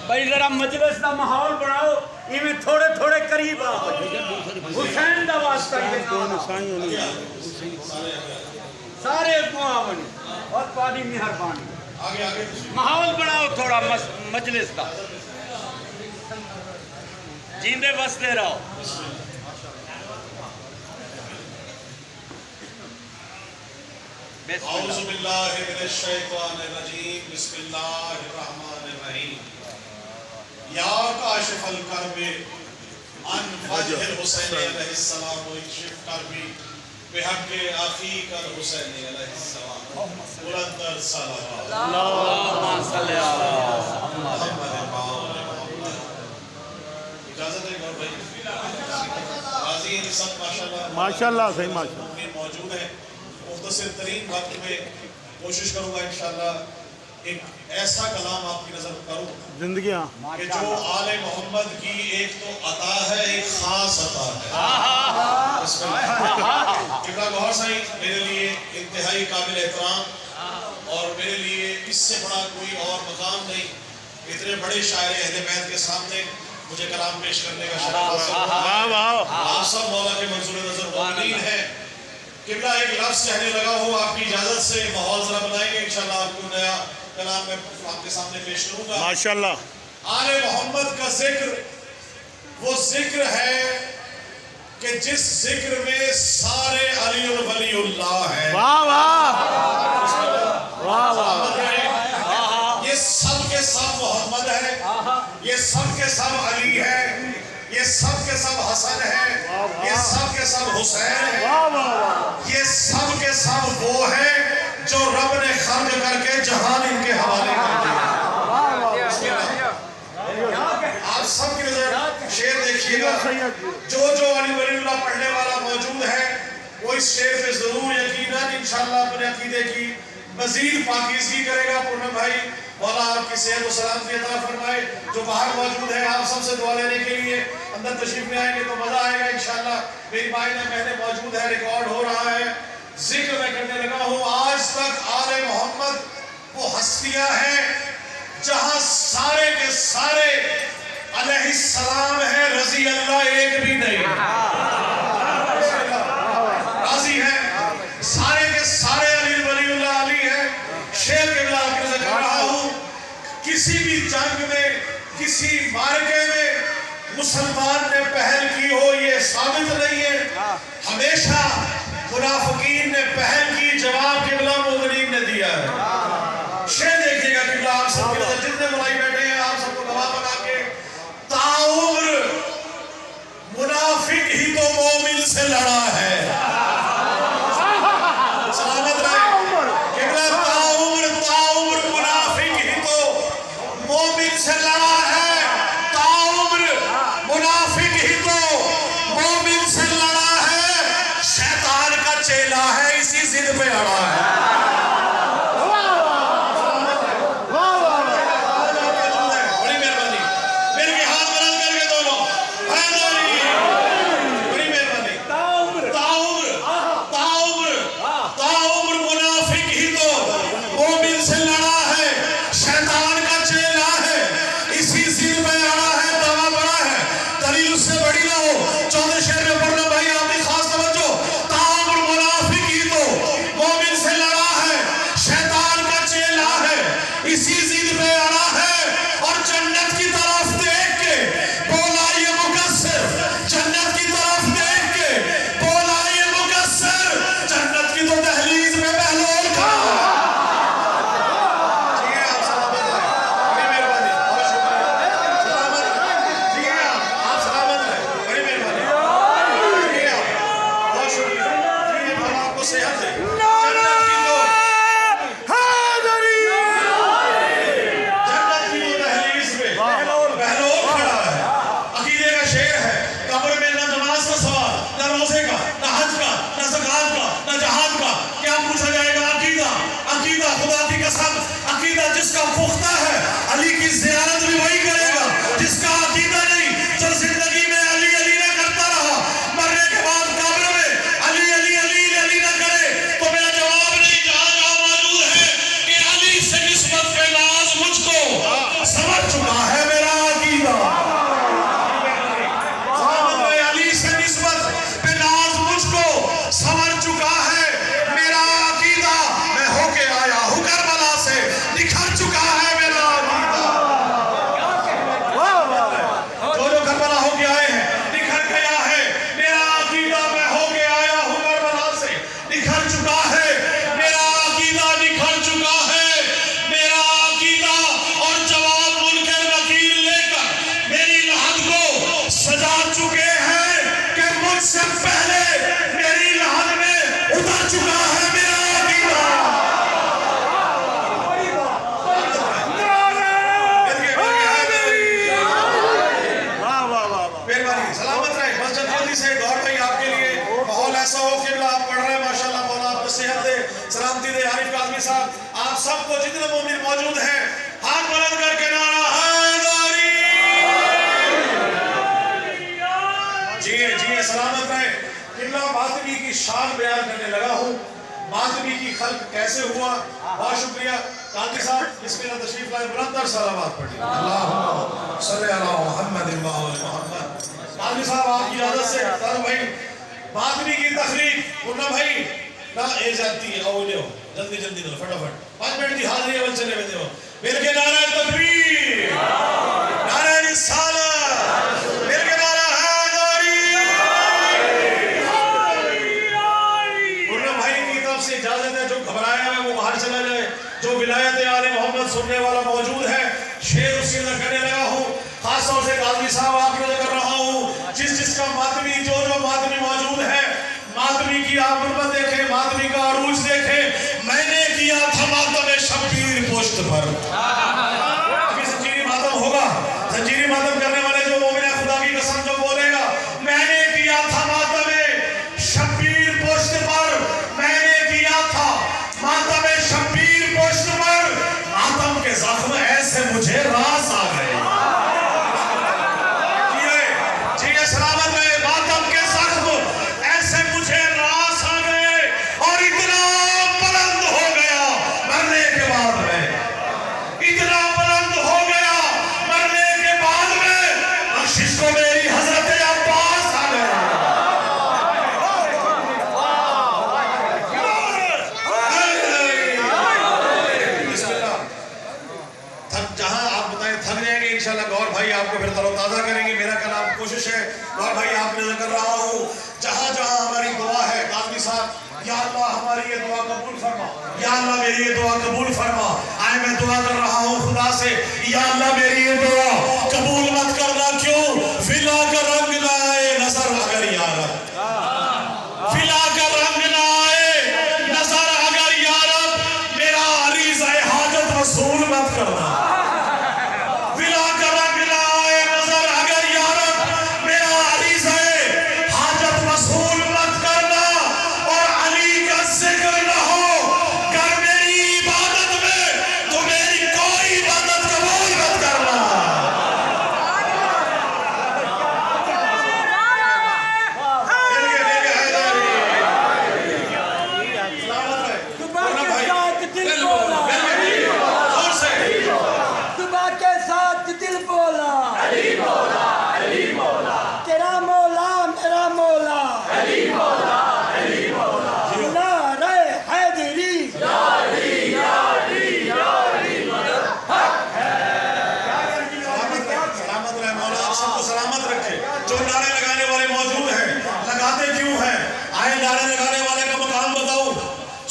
भाई जरा मजलिस का माहौल बनाओ, इवें थोड़े थोड़े करीब आओ। हुसैन का वास्ता सारे अगों आवन और पानी मेहरबानी माहौल बनाओ थोड़ा मजलिस का, जींदे बसते रहो। औज़ु बिल्लाहि मिनश शैतानिर रजीम, बिस्मिल्लाहिर रहीम। या काशिफल कर्बे अन वजहिल हुसैन अलैहिस्सलाम व इक्शिफ कर्बी बिहक़्क़ि अख़ीकल हुसैन अलैहिस्सलाम। मुरद्दद सलावत अल्लाहुम्मा सल्लि अला मुहम्मद। इजाज़त है गौर भाई, राज़ी हैं सब माशाअल्लाह माशाअल्लाह सही माशाअल्लाह मौजूद है। मुख्तसर तरीन वक्त में कोशिश करूँगा इंशाअल्लाह एक ऐसा कलाम आपकी नज़र करूँ जिंदगी कि जो आले मोहम्मद की एक तो अता है, एक ख़ास अता है। किबला गौहर साईं मेरे लिए इंतहाई काबिल एहतराम, और मेरे लिए इससे बड़ा कोई और मकाम नहीं। इतने बड़े शायर अहले बैत के सामने मुझे कलाम पेश करने का शरफ हासिल हुआ। आप सब मौला के मंजूर नज़र मोमिनीन हैं। किबला एक लफ्ज़ कहने लगा हो, आपकी इजाज़त से माहौल ज़रा बनाएंगे इंशाअल्लाह। आपको नया कलाम मैं आपके सामने पेश करूँगा। माशाअल्लाह। आले मोहम्मद का जिक्र वो जिक्र है कि जिस जिक्र में सारे अली और वलीउल्लाह हैं। वाह वाह वाह वाह। ये सब के सब मोहम्मद है, ये सब के सब अली है, ये सब के सब हसन है, ये सब के सब हुसैन है, ये सब के सब वो है जो रब ने खर्च करके जहान इनके हवाले कर दिया। आप सब की नजर शेर देखिएगा, जो जो अली वलीउल्लाह पढ़ने वाला मौजूद है वो इस शेर पे जरूर यकीनन इंशाअल्लाह अपने अकीदे की मजीद पाकीज़गी करेगा। पूनम भाई मौला आपकी सेहत और सलामती अता फरमाए। जो बाहर मौजूद है आप सबसे दुआ लेने के लिए अंदर तशरीफ ले आएंगे तो मजा आएगा इंशाअल्लाह। मेरी मायने पहले मौजूद है, रिकॉर्ड हो रहा है। जिक्र मैं करने लगा हूँ, आज तक आले मोहम्मद वो हस्तियां हैं जहां सारे के सारे अलैहिस्सलाम है, रजी अल्लाह एक भी नहीं। राजी है सारे के सारे अली वलीउल्लाह अली है। शेर के बिला कर रहा हूँ, किसी भी जंग में किसी मार्के में मुसलमान ने पहल की हो ये साबित नहीं है। हमेशा मुनाफिकीन ने पहल की, जवाब किबला मोमिनीन ने दिया है। शेर देखिएगा किबला आप सबके नजर, जितने मुलाई बैठे हैं आप सबको गवाह बना के, ताउम्र मुनाफिक ही तो मोमिन से लड़ा है। सलामत रहे किबला, ताउम्र मुनाफिक ही तो मोमिन से लड़ा है। ताउम्र मुनाफिक ही तो मोमिन से लड़ा है। शैतान का चेला है, इसी जिद पे अड़ा है। बड़ी मेहरबानी, मेरे के हाथ बुलंद करके दोनों बड़ी मेहरबानी। ताउम्र मुनाफिक ही तो मोमिन से लड़ा है। शैतान का चेला है, इसी जिद पे अड़ा है। दवा बड़ा है, दलील उससे बड़ी ना हो। 14 शेर में पढ़ना भाई आपकी खास तवज्जो। ताउम्र मुनाफिक ही तो मोमिन से लड़ा है, शैतान का चेला है, इसी जिद पे अड़ा है। और जन्नत की तरफ देख के बोला ये मुकस्सिर, जन्नत की तरफ देख के बोला ये मुकस्सिर, जन्नत की तो दहलीज में बहलोल खड़ा है। ठीक है आप सलामत रहे, बड़ी मेहरबानी, बहुत शुक्रिया। सलामत रहे, ठीक है आप सलामत रहे, बड़ी मेहरबानी, ठीक है बहुत शुक्रिया। ठीक है भगवान आपको सेहत दे। जन्नत की तो दहलीज में बहलोल खड़ा है। अकीदे का शेर है, कब्र में ना नमाज का सवाल, ना रोजे का, ना हज का, ना ज़कात का, ना जहाद का। क्या पूछा जाएगा? अकीदा। अकीदा खुदा की कसम, अकीदा जिसका पुख्ता है अली की ज़ियारत भी वही करेगा। जिसका अकीदा नहीं, जो जिंदगी में अली अली ना करता रहा, मरने के बाद कब्र में अली अली अली अली ना करे तो चुका है मेरा अकीदा। वाह वाह वाह वाह। मेहरबानी, सलामत रहे। मस्जिद जल्दी से गौर भाई आपके लिए माहौल ऐसा हो कि आप पढ़ रहे हैं माशाल्लाह, मौला आपको सेहत दे, सलामती दे। आरिफ काज़मी साहब, आप सबको जितने मोमिन मौजूद हैं, हाथ बुलंद करके नारा हैदरी। जिए सलामत रहे। किबला मातमी की शान बयान करने लगा हूँ। मातमी की खल्क कैसे हुआ। बहुत शुक्रिया काज़मी साहब, बिस्मिल्लाह तशरीफ लाए, बुलंद सलावत पढ़िए। अल्लाहुम्मा सल्ली अला मुहम्मद व आले मुहम्मद। काज़मी साहब आपकी इजाजत से तारू भाई मातमी की तखरीक मुन्ना भाई ना ए जाती है आओ ले जल्दी जल्दी करो फटाफट 5 मिनट की हाजिरी अवल चले बेटे हो मेरे के नारा तकबीर नारा रिसालत मेरे के नारा हैदरी। मुन्ना भाई की तरफ से इजाजत है, जो घबराया है वो बाहर चला जाए। जो विलायत आले मोहम्मद सुनने वाला मौजूद है, शेर उसकी नजर करने लगा हूँ। खास तौर से काज़मी साहब आपकी नजर कर रहा हूँ। जिसका मातमी जो मातमी मौजूद है, मातमी की आप गुर्बत देखें, मातमी का अरूज देखें। मैंने किया था मातम शबीर पोस्ट पर। जंजीरी मातम होगा, जंजीरी मातम करने वाले जो मोमिन है, खुदा की कसम जो बोलेगा मैंने किया था मातम शबीर पोस्ट पर, मैंने किया था मातम शबीर पोस्ट पर। मातम के जख्म ऐसे मुझे रास आ गए। सलामत रहे। मातम के जख्म ऐसे मुझे रास आ गए और इतना बुलंद हो गया मरने के बाद में, इतना बुलंद हो गया मरने के बाद में, बख्शिश को मेरी हजरत अब्बास आ गए। जहां आप बताएं थक जाएंगे इंशाल्लाह गौर भाई आपको फिर तरोताजा करेंगे। मेरा कलाम कोशिश है गौर भाई आप नजर कर रहा हूँ। जहां जहां हमारी दुआ है काज़मी साहब, या अल्लाह हमारी ये दुआ कबूल फरमा, या अल्लाह मेरी ये दुआ कबूल फरमा। आए मैं दुआ कर रहा हूँ खुदा से, या अल्लाह मेरी ये दुआ कबूल मत करना। क्यों? फिला का रंग ना आए नजर अगर यारब, फिला का रंग ना आए नजर अगर यारब, मेरा अरीज़ है हाजत वसूल मत करना।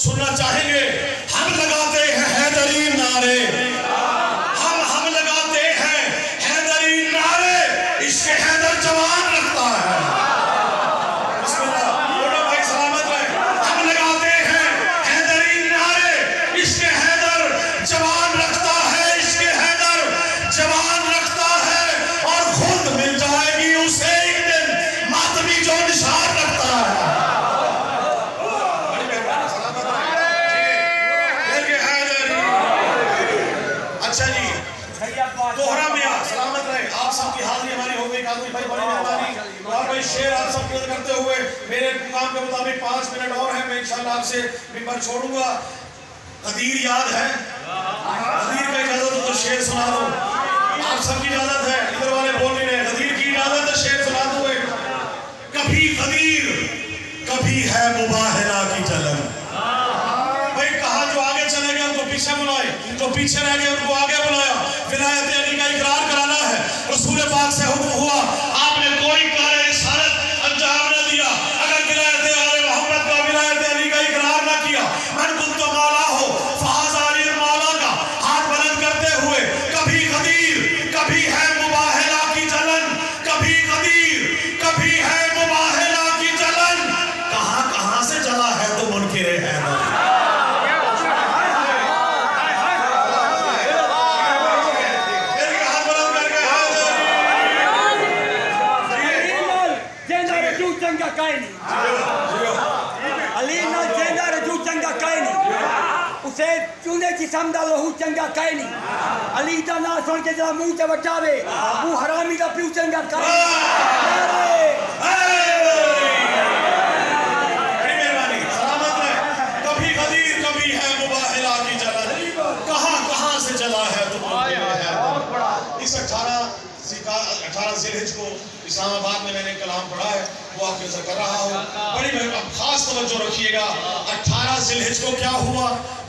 सुनना चाहेंगे हम लगाते हैं हैदरी नारे, हम लगाते हैं हैदरी नारे, इसके हैदर जवान रखता है। भाई सलामत रहे। हम लगाते हैं हैदरी नारे, इसके हैदर जवान रखता है, इसके हैदर जवान रखता है और खुद मिल जाएगी उसे एक दिन मातमी जो निशान रखता है। अच्छा जी दोहरा मियां सलामत रहे। आप सबकी हाजिरी हमारी हो गई। काज़मी भाई बड़ी मेहरबानी और भाई शेर आप सबकी मदद करते हुए मेरे काम के मुताबिक 5 मिनट और है, मैं इंशाल्लाह आपसे मिंबर छोड़ूंगा। कदीर याद है? कदीर का इजाजत हो तो शेर सुना दो। आप सबकी इजाजत है, इधर वाले बोल नहीं रहे। कदीर की इजाजत है, शेर सुना दो। कभी कदीर कभी है मुबाहला की जलन। भाई कहा जो आगे चले गए उनको पीछे बुलाए, जो पीछे रह गए उनको आगे बुलाया। विलायत अली का इकरार कराना है। रसूल पाक से हुक्म हुआ, आपने कोई कार्य रिसालत अंजाम न दिया अगर विलायत आले मोहम्मद का विलायत अली का इकरार न किया। मन कुंत मौला हो फहाज़ा अली मौला का हाथ बुलंद करते हुए कभी कदीर कभी है मुबाहला की जलन, कभी कदीर कभी है मुबाहला की जलन। कहां कहां से जला है तो मुनकिर है चूने जिसम दा लहू चंगा कह नहीं अली दा ना सुन के जरा मुंह ते वटावे वो हरामी दा प्यू चंगा कह बड़ी मेहरबानी सलामत रहे कभी गदीर कभी है मुबाहिला की जलन कहां से चला है तुम इस 18 ज़िलहिज को इस्लामाबाद में मैंने कलाम पढ़ा है वो आपके नजर कर रहा हूँ बड़ी खास तवज्जो रखिएगा 18 ज़िलहिज को क्या हुआ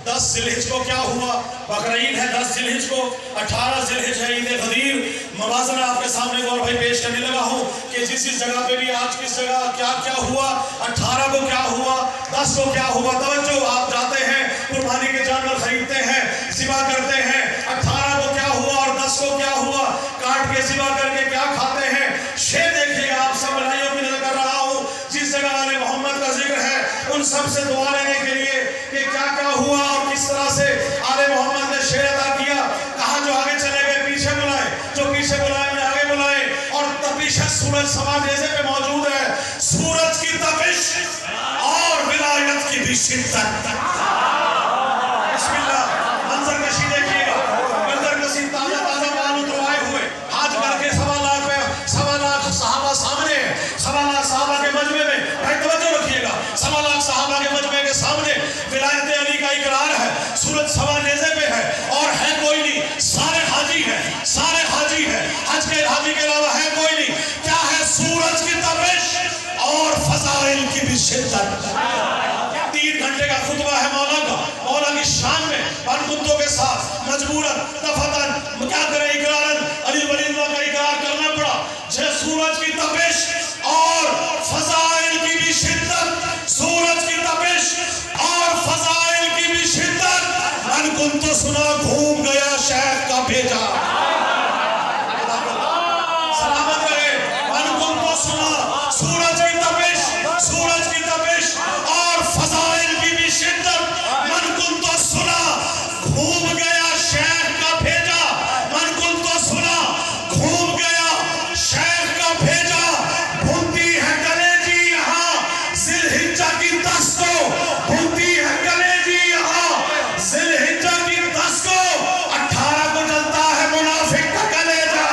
10 ज़िलहिज को क्या हुआ बकरीद है 10 ज़िलहिज को 18 ज़िलहिज है ईद गदीर मवाज़ना आपके सामने गौर भाई पेश करने लगा हूँ कि जिस जगह पे भी आज किस जगह क्या क्या हुआ 18 को क्या हुआ 10 को क्या हुआ तवज्जो आप जाते हैं कुर्बानी के जानवर खरीदते हैं सिवा करते हैं 18 को क्या हुआ और 10 को क्या हुआ काट के सिवा करके क्या खाते हैं शेर देखिएगा आप सब भाइयों की नजर कर रहा हूँ जिस जगह आले मोहम्मद का जिक्र है उन सब से दुआ लेने के लिए कि क्या क्या हुआ और किस तरह से आले मोहम्मद ने शेर अदा किया कहा जो आगे चले गए पीछे बुलाए जो पीछे बुलाए उन्हें आगे बुलाए और तपिश सूरज सवा नेज़े पे मौजूद है सूरज की तपिश और विलायत की भी शिद्दत बिस्मिल्लाह मंजर कशी देखिएगा मंजर कशी ताजा ताजा माल उतरवाए हुए हाथ करके 1.25 लाख सहाबा सामने है 1.25 लाख सहाबा के मजमे में भाई तवज्जो रखिएगा 1.25 लाख सहाबा के मजमे के सामने विलायत अली का इकरार है सूरज सवा नेज़े पे है और है कोई नहीं सारे हाजी है हज के हाजी के अलावा है कोई नहीं क्या है सूरज की तपिश और फज़ाइल की भी शिद्दत 3 घंटे का खुतबा है मौला की शान में कुत्तों के साथ मजबूरन दफतन क्या करे इकरारन अली वलील्लाह का इकरार करना पड़ा जे सूरज की तपिश और फज़ाइल की भी शिद्दत सूरज की तपिश और फज़ाइल की भी शिद्दत मन कुन तो सुना घूम गया शेख का भेजा सलामत रहे मन कुन तो सुना सूरज की तपिश और फज़ाइल की भी शिद्दत मन कुन तो सुना घूम गया शेख का भेजा मन कुन तो सुना घूम गया शेख का भेजा भूनती है कलेजी यहाँ ज़िलहिज्जा की 10 को भूनती है कलेजी यहाँ ज़िलहिज्जा की 10 को 18 को जलता है मुनाफिक का कलेजा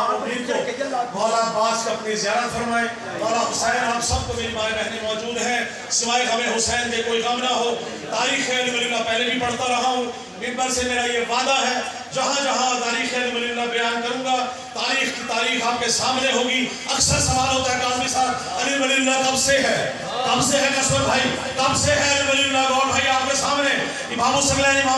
मौला अब्बास का अपनी ज़ियारत फरमाए मौला हुसैन आप सबको मेरी माए बहनें मौजूद हैं सिवाय हमें हुसैन के कोई गम ना हो तारीख़ अली वलील्लाह पहले भी पढ़ता रहा हूँ मिंबर से मेरा ये वादा है जहाँ जहाँ तारीख़ अली वलील्लाह बयान करूँगा तारीख़ आपके सामने होगी अक्सर सवाल होता है काज़मी साहब अली वलील्लाह कब से है कसवर भाई कब से है अली वलील्लाह गौर भाई आपके सामने इमाम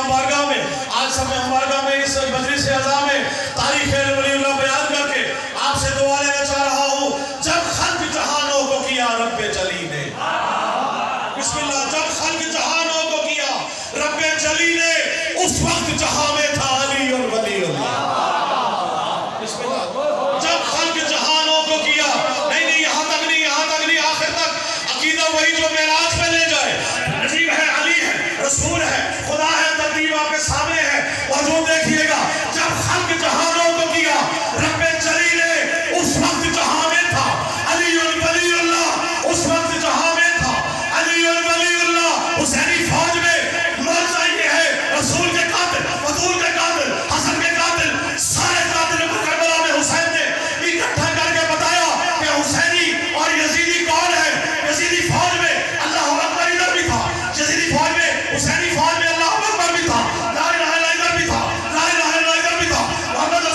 बारगाह में आज सब बारगाह में इस मजलिस अज़ा में तारीख़ अली वलील्लाह बयान करके आपसे दुआ लेना चाह रहा हूँ जब खल्क़ जहानों को किया रब्बे जली ने बिस्मिल्लाह जब खल्क़ जहानों को किया रब्बे जली ने उस वक्त जहां में था अली और वलीउल्लाह बिस्मिल्लाह जब खल्क़ जहानों को किया नहीं यहाँ तक नहीं आखिर तक अकीदा वही जो मेराज पे ले जाए नजीब है अली है रसूल है खुदा है तरतीब आपके सामने है और जो देखिएगा जब खल्क़ जहानों को किया रब्बे जली ने उस वक्त जहां में था अली और वलीउल्लाह उस वक्त जहां में था अली और वलीउल्लाह हुसैनी फौज में मौजा ये है रसूल के कातिल फजूल के कातिल हसन के कातिल सारे कातिलों को करबला में हुसैन ने इकट्ठा करके बताया कि हुसैनी और यजीदी कौन है यजीदी फौज में अल्लाह अकबर इधर भी था यजीदी फौज में हुसैनी फौज में अल्लाह अकबर भी था ला इलाहा इल्लल्लाह इधर भी था ला इलाहा इल्लल्लाह इधर भी था मोहम्मद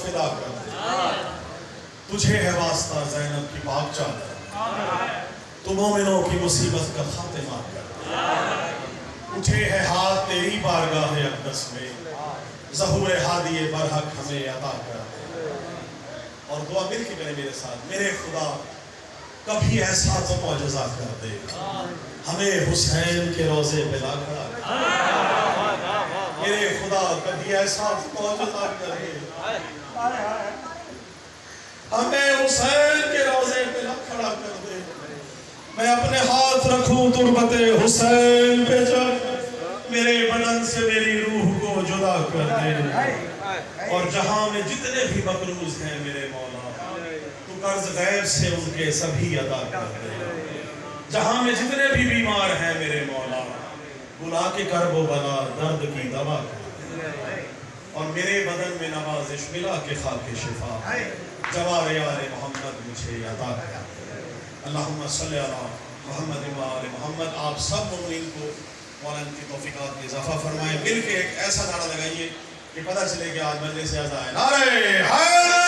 फिदा कर दे। तुझे है वास्ता ज़ैनब की पाक चादर, तू मोमिनों की मुसीबत का खातिमा कर। उठे है हाथ तेरी बारगाह अक़दस में, ज़हूर हादी बरहक हमें अता कर। और दुआ मिल के करें मेरे साथ, मेरे खुदा कभी ऐसा तो मौजज़ा कर दे, हमें हुसैन के रोज़े पे ला खड़ा कर। मेरे खुदा कभी ऐसा तो मौजज़ा कर दे, हमें हुसैन के रोज़े पे ला खड़ा कर दे। मैं अपने हाथ रखूं तुरबते हुसैन पे जाकर, मेरे बदन से मेरी रूह को जुदा कर दे। और जहां में जितने भी मकरूज हैं मेरे मौला, तू कर्ज गैब से उनके सभी अदा कर दे। जहां में जितने भी बीमार हैं मेरे मौला, बुला के कर्ब बला दर्द की दवा कर दे। और मेरे बदन में नवाजिश मिला के खाके शिफा, जवारे यारे मोहम्मद मुझे अता कर। अल्लाहुम्मा सल्ली अला मुहम्मद व आले मोहम्मद। आप सब मुमिन को मौला की तौफीकात में इजाफा फरमाए। मिल के एक ऐसा नारा लगाइए कि पता चले कि आज मजलिस से आज़ा है। नारे हैदर